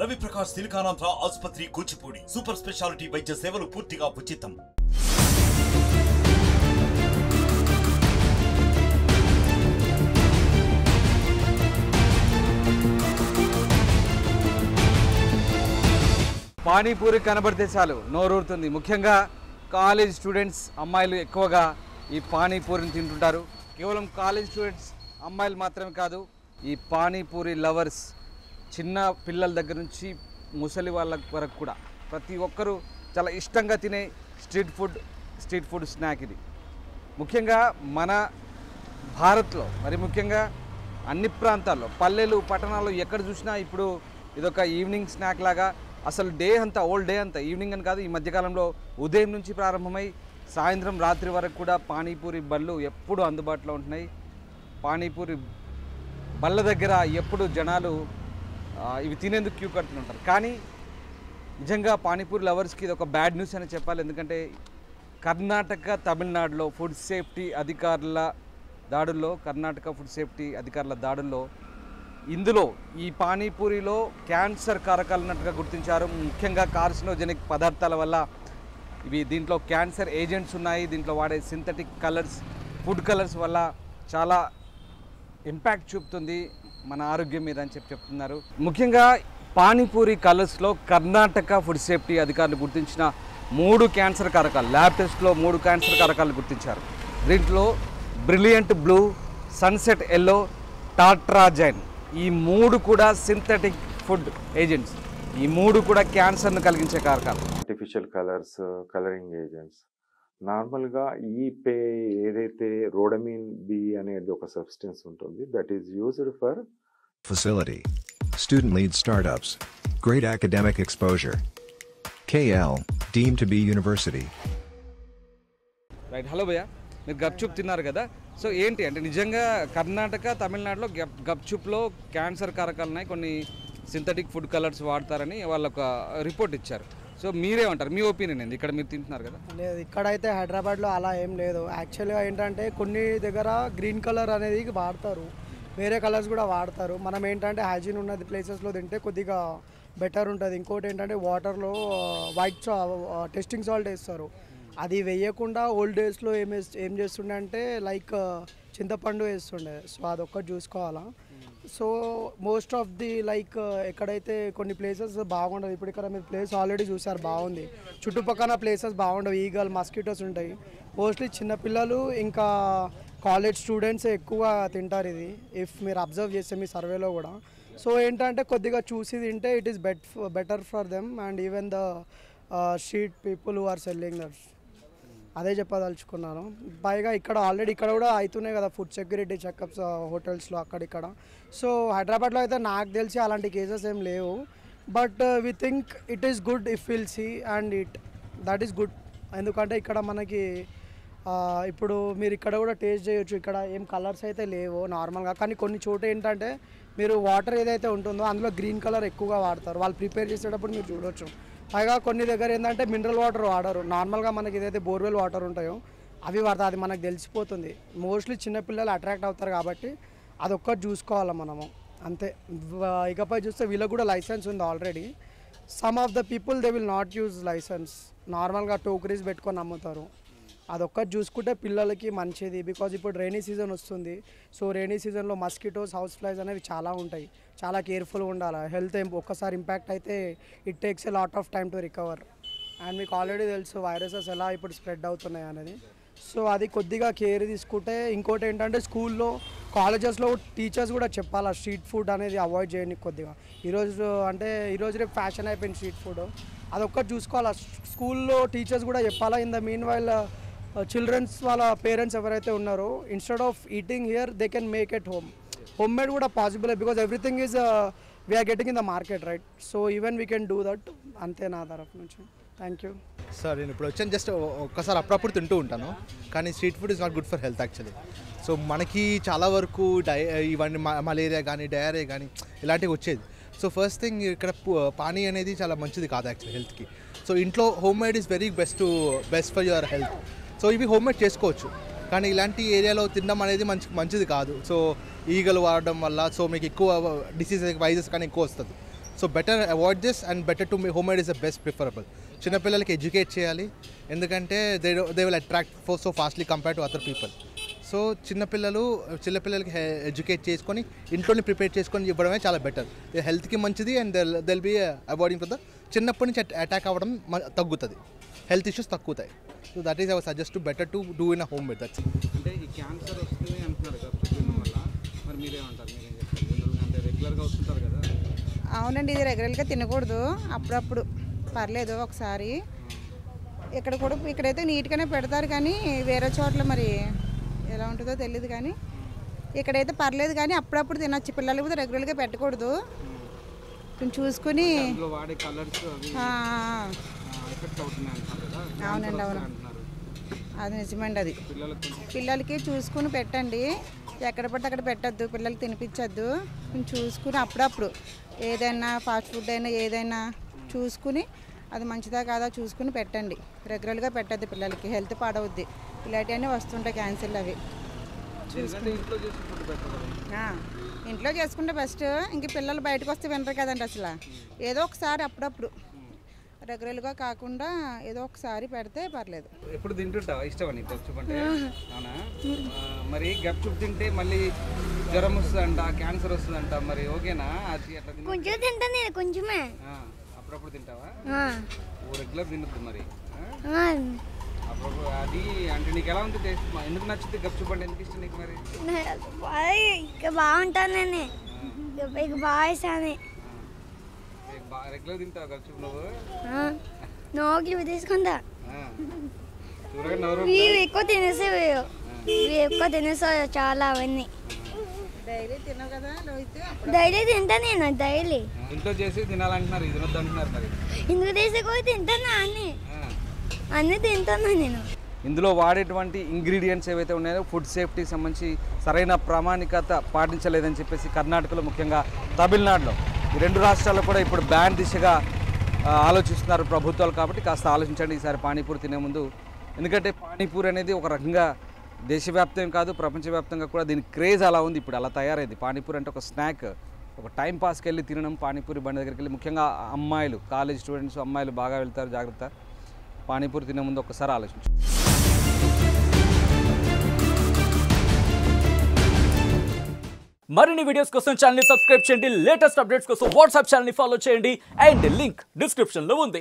రవి ప్రకాష్ సిలికానాంధ్ర ఆసుపత్రి Kuchipudi super speciality వైద్య సేవలు పూర్తిగా ఉచితం. పానీపూరి కనబడితే చాలు నోరూరుతుంది. ముఖ్యంగా కాలేజ్ స్టూడెంట్స్ అమ్మాయిలు ఎక్కువగా ఈ పానీపూరిని తింటుంటారు. కేవలం కాలేజ్ స్టూడెంట్స్ అమ్మాయిలు మాత్రమే కాదు, ఈ పానీపూరి లవర్స్ చిన్న పిల్లల దగ్గర నుంచి ముసలి వాళ్ళ వరకు కూడా ప్రతి ఒక్కరూ చాలా ఇష్టంగా తినే స్ట్రీట్ ఫుడ్ స్నాక్ ఇది. ముఖ్యంగా మన భారత్లో మరి ముఖ్యంగా అన్ని ప్రాంతాల్లో పల్లెలు పట్టణాల్లో ఎక్కడ చూసినా ఇప్పుడు ఇదొక ఈవినింగ్ స్నాక్ లాగా, అసలు డే అంతా ఓల్డ్ డే అంతా ఈవినింగ్ అని కాదు, ఈ మధ్యకాలంలో ఉదయం నుంచి ప్రారంభమై సాయంత్రం రాత్రి వరకు కూడా పానీపూరి బళ్ళు ఎప్పుడు అందుబాటులో ఉంటున్నాయి. పానీపూరి బళ్ళ దగ్గర ఎప్పుడు జనాలు ఇవి తినేందుకు క్యూ కడుతుంటారు. కానీ నిజంగా పానీపూరి లవర్స్కి ఇది ఒక బ్యాడ్ న్యూస్ అని చెప్పాలి. ఎందుకంటే కర్ణాటక తమిళనాడులో ఫుడ్ సేఫ్టీ అధికారుల దాడుల్లో ఇందులో ఈ పానీపూరిలో క్యాన్సర్ కారకాలు ఉన్నట్టుగా గుర్తించారు. ముఖ్యంగా కార్సినోజెనిక్ పదార్థాల వల్ల దీంట్లో క్యాన్సర్ ఏజెంట్స్ ఉన్నాయి. దీంట్లో వాడే సింథటిక్ కలర్స్, ఫుడ్ కలర్స్ వల్ల చాలా ఇంపాక్ట్ చూపుతుంది మన ఆరోగ్యం మీద అని చెప్తున్నారు. ముఖ్యంగా పానీపూరి కలర్స్లో కర్ణాటక ఫుడ్ సేఫ్టీ అధికారులు గుర్తించిన 3 క్యాన్సర్ కారకాలు, ల్యాబ్ టెస్ట్లో 3 క్యాన్సర్ కారకాలు గుర్తించారు. దీంట్లో బ్రిలియంట్ బ్లూ, సన్సెట్ ఎల్లో, టాట్రాజైన్ ఈ 3 కూడా సింథటిక్ ఫుడ్ ఏజెంట్స్. ఈ 3 కూడా క్యాన్సర్ను కలిగించే కారకాలు. Artificial colours, colouring agents. నార్మల్గా ఏదైతే రోడమిన్ బి అనేది ఒక సబ్స్టెన్స్ ఉంటుంది, that is used for facility, student lead startups, great academic exposure. KL deemed to be university. Right. Hello భయ్య, మీరు గప్చుప్ తిన్నారు కదా, సో ఏంటి అంటే నిజంగా కర్ణాటక తమిళనాడులో గప్చుప్లో క్యాన్సర్ కారకాలు ఉన్నాయి, కొన్ని సింథటిక్ ఫుడ్ కలర్స్ వాడతారని వాళ్ళు ఒక రిపోర్ట్ ఇచ్చారు. సో మీరేమంటారు, మీ ఒపీనియన్ ఏంది? ఇక్కడ మీరు తింటున్నారు కదా. లేదు, ఇక్కడైతే హైదరాబాద్లో అలా ఏం లేదు. యాక్చువల్గా ఏంటంటే కొన్ని దగ్గర గ్రీన్ కలర్ అనేది వాడతారు, వేరే కలర్స్ కూడా వాడతారు. మనం ఏంటంటే హైజీన్ ఉన్నది ప్లేసెస్లో తింటే కొద్దిగా బెటర్ ఉంటుంది. ఇంకోటి ఏంటంటే వాటర్లో వైట్ టెస్టింగ్ సాల్ట్ వేస్తారు, అది వేయకుండా ఓల్డ్ డేస్లో ఏం చేస్తుండే అంటే లైక్ చింతపండు వేస్తుండే. సో అదొక్కటి చూసుకోవాలా. So most of the like ఎక్కడైతే కొన్ని ప్లేసెస్ బాగుండదు, ఇప్పుడు ఇక్కడ మీరు ప్లేస్ ఆల్రెడీ చూసారు బాగుంది, చుట్టుపక్కల ప్లేసెస్ బాగుండవు, ఈగల్ మస్కిటోస్ ఉంటాయి. మోస్ట్లీ చిన్నపిల్లలు ఇంకా కాలేజ్ స్టూడెంట్స్ ఎక్కువ తింటారు ఇది, ఇఫ్ మీరు అబ్జర్వ్ చేస్తే మీ సర్వేలో కూడా. సో ఏంటంటే కొద్దిగా చూసి తింటే it is better for them and even the street people who are selling that. అదే చెప్పదలుచుకున్నాను. పైగా ఇక్కడ ఆల్రెడీ ఇక్కడ కూడా అవుతున్నాయి కదా ఫుడ్ సెక్యూరిటీ చెకప్స్ హోటల్స్లో అక్కడిక్కడ. సో హైదరాబాద్లో అయితే నాకు తెలిసి అలాంటి కేసెస్ ఏం లేవు. But we think it is good if will see and that is good. ఎందుకంటే ఇక్కడ మనకి ఇప్పుడు మీరు ఇక్కడ కూడా టేస్ట్ చేయొచ్చు. ఇక్కడ ఏం కలర్స్ అయితే లేవు నార్మల్గా, కానీ కొన్ని చోట ఏంటంటే మీరు వాటర్ ఏదైతే ఉంటుందో అందులో గ్రీన్ కలర్ ఎక్కువగా వాడతారు, వాళ్ళు ప్రిపేర్ చేసేటప్పుడు మీరు చూడొచ్చు. పైగా కొన్ని దగ్గర ఏంటంటే మినరల్ వాటర్ వాడరు, నార్మల్గా మనకి ఏదైతే బోర్వెల్ వాటర్ ఉంటాయో అవి వాడతారు, అది మనకు తెలిసిపోతుంది. మోస్ట్లీ చిన్నపిల్లలు అట్రాక్ట్ అవుతారు కాబట్టి అదొక్కటి చూసుకోవాలి మనము, అంతే. ఇకపై చూస్తే వీళ్ళకి కూడా లైసెన్స్ ఉంది already. Some of the people they will not use licence, నార్మల్గా టోకరీస్ పెట్టుకొని అమ్ముతారు. అదొక్కటి చూసుకుంటే పిల్లలకి మంచిది. బికాజ్ ఇప్పుడు రైనీ సీజన్ వస్తుంది, సో రైనీ సీజన్లో మస్కిటోస్, హౌస్ ఫ్లైస్ అనేవి చాలా ఉంటాయి, చాలా కేర్ఫుల్గా ఉండాలి. హెల్త్ ఒక్కసారి ఇంపాక్ట్ అయితే it takes a lot of time to recover. And మీకు ఆల్రెడీ తెలుసు వైరసెస్ ఎలా ఇప్పుడు స్ప్రెడ్ అవుతున్నాయి అనేది. సో అది కొద్దిగా కేర్ తీసుకుంటే. ఇంకోటి ఏంటంటే స్కూల్లో, కాలేజెస్లో టీచర్స్ కూడా చెప్పాలా స్ట్రీట్ ఫుడ్ అనేది అవాయిడ్ చేయండి కొద్దిగా. ఈరోజు రేపు ఫ్యాషన్ అయిపోయింది స్ట్రీట్ ఫుడ్, అదొక్కటి చూసుకోవాలా. స్కూల్లో టీచర్స్ కూడా చెప్పాలా. In the meanwhile childrens వాళ్ళ పేరెంట్స్ ఎవరైతే ఉన్నారో instead of eating here they can make at home made కూడా possible, because everything is we are getting in the market, right? So even we can do that. అంతే నా తరఫు నుంచి. Thank you sir. నేను ఇప్పుడు వచ్చాను, జస్ట్ ఒక్కసారి అప్పుడప్పుడు తింటూ ఉంటాను, కానీ street food is not good for health actually. So మనకి చాలా వరకు ఇవన్నీ మలేరియా కానీ డయేరియా కానీ ఇలాంటివి వచ్చేది. సో ఫస్ట్ థింగ్ ఇక్కడ పానీ అనేది చాలా మంచిది కాదు యాక్చువల్లీ హెల్త్కి. సో ఇంట్లో home made is very best for your health. So ఇవి హోమ్ మేడ్ చేసుకోవచ్చు, కానీ ఇలాంటి ఏరియాలో తినడం అనేది మంచిది కాదు. సో ఈగలు వాడడం వల్ల సో మీకు ఎక్కువ డిసీజెస్ వైరస్ కానీ ఎక్కువ వస్తుంది. So better avoid this and better to home made is the best preferable. చిన్నపిల్లలకి ఎడ్యుకేట్ చేయాలి, ఎందుకంటే they will attract so fastly compare to other people. So చిన్నపిల్లలకి ఎడ్యుకేట్ చేసుకొని ఇంట్లోనే ప్రిపేర్ చేసుకొని ఇవ్వడమే చాలా బెటర్. హెల్త్కి మంచిది and they'll be avoiding to the చిన్నప్పటి నుంచి అటాక్ అవ్వడం తగ్గుతుంది, హెల్త్ ఇష్యూస్ తగ్గుతాయి. So that is I suggest to better to do in a home made. That's అంటే ఈ క్యాన్సర్ వస్తుంది అంటున్నారు కదా తినడం వల్ల, మరి మీరేమంటారు? మీరేం చెప్తారు? అంటే రెగ్యులర్గా వస్తుంటారు కదా. అవునండి, ఇది రెగ్యులర్గా తినకూడదు, అప్పుడప్పుడు పర్లేదు ఒకసారి. ఇక్కడైతే నీట్గానే పెడతారు, కానీ వేరే చోట్ల మరి ఎలా ఉంటుందో తెలియదు. కానీ ఇక్కడైతే పర్లేదు, కానీ అప్పుడప్పుడు తినచ్చు. పిల్లలు కూడా రెగ్యులర్గా పెట్టకూడదు, కొంచెం చూసుకుని. వాడే కలర్స్ అవునండి, అవును, అది నిజమండి. అది పిల్లలకి చూసుకుని పెట్టండి, ఎక్కడ పడితే అక్కడ పెట్టద్దు, పిల్లలకి తినిపించద్దు. కొంచెం చూసుకుని అప్పుడప్పుడు ఏదైనా ఫాస్ట్ ఫుడ్ అయినా ఏదైనా చూసుకుని అది మంచిదా కాదా చూసుకుని పెట్టండి. రెగ్యులర్గా పెట్టద్దు, పిల్లలకి హెల్త్ పాడవుద్ది. ఇలాంటివన్నీ వస్తుంటాయి క్యాన్సర్లు. అవి ఇంట్లో చేసుకుంటే బెస్ట్. ఇంక పిల్లలు బయటకు వస్తే వినరు కదండి అసలు. ఏదో ఒకసారి అప్పుడప్పుడు, రెగ్యులర్గా కాకుండా ఏదో ఒకసారి పెడితే పర్లేదు. ఎప్పుడు తింటుంటావా? ఇష్టం అని గప్చుప్ అంటే? అవునా? మరి గప్చుప్ తింటే మళ్ళీ జ్వరం వస్తుందంట, క్యాన్సర్ వస్తుందంట, మరి ఓకేనా? అది అట్లా కొంచెం తింటాను నేను, కొంచెమే. అప్పుడప్పుడు తింటావా? రెగ్యులర్ తినద్దు మరి. అప్పుడు అది అంటే నీకు ఎలా ఉంది టేస్ట్? ఎందుకు నచ్చుతుంది గప్చుప్ అంటే? ఎందుకు ఇష్టం నీకు మరి? ఇక బాగుంటాను నేను, ఇక బాగా ఇస్తాను. రెగ్యులర్ తింటావు గప్చుప్ నువ్వు? నోకి తీసుకుంటా. ఇవి ఎక్కువ తినేసావు చాలా. అవన్నీ డైలీ తినవు కదా? డైలీ తింటా నేను, డైలీ. ఇంట్లో చేసి తినాలంటున్నారు, ఇది వద్దు అంటున్నారు. మరి ఇందుకు తీసుకొని తింటానా? అన్నీ తింటాను నేను. ఇందులో వాడేటువంటి ఇంగ్రీడియంట్స్ ఏవైతే ఉన్నాయో ఫుడ్ సేఫ్టీకి సంబంధించి సరైన ప్రామాణికత పాటించలేదని చెప్పేసి కర్ణాటకలో, ముఖ్యంగా తమిళనాడులో, ఈ రెండు రాష్ట్రాల్లో కూడా ఇప్పుడు బ్యాన్ దిశగా ఆలోచిస్తున్నారు ప్రభుత్వాలు. కాబట్టి కాస్త ఆలోచించండి ఈసారి పానీపూరి తినే ముందు. ఎందుకంటే పానీపూరి అనేది ఒక రకంగా దేశవ్యాప్తం కాదు, ప్రపంచవ్యాప్తంగా కూడా దీని క్రేజ్ అలా ఉంది. ఇప్పుడు అలా తయారైంది. పానీపూరి అంటే ఒక స్నాక్, ఒక టైం పాస్కి వెళ్ళి తినడం. పానీపూరి బండి దగ్గరికి వెళ్ళి, ముఖ్యంగా అమ్మాయిలు, కాలేజ్ స్టూడెంట్స్ అమ్మాయిలు బాగా వెళ్తారు, జాగ్రత్త. పానీపూరి తినే ముందు ఒకసారి ఆలోచించు. మరిన్ని వీడియోస్ కోసం ఛానల్ ని సబ్స్క్రైబ్ చేయండి, లేటెస్ట్ అప్డేట్స్ కోసం వాట్సాప్ ఛానల్ ని ఫాలో చేయండి, అండ్ లింక్ డిస్క్రిప్షన్ లో ఉంది.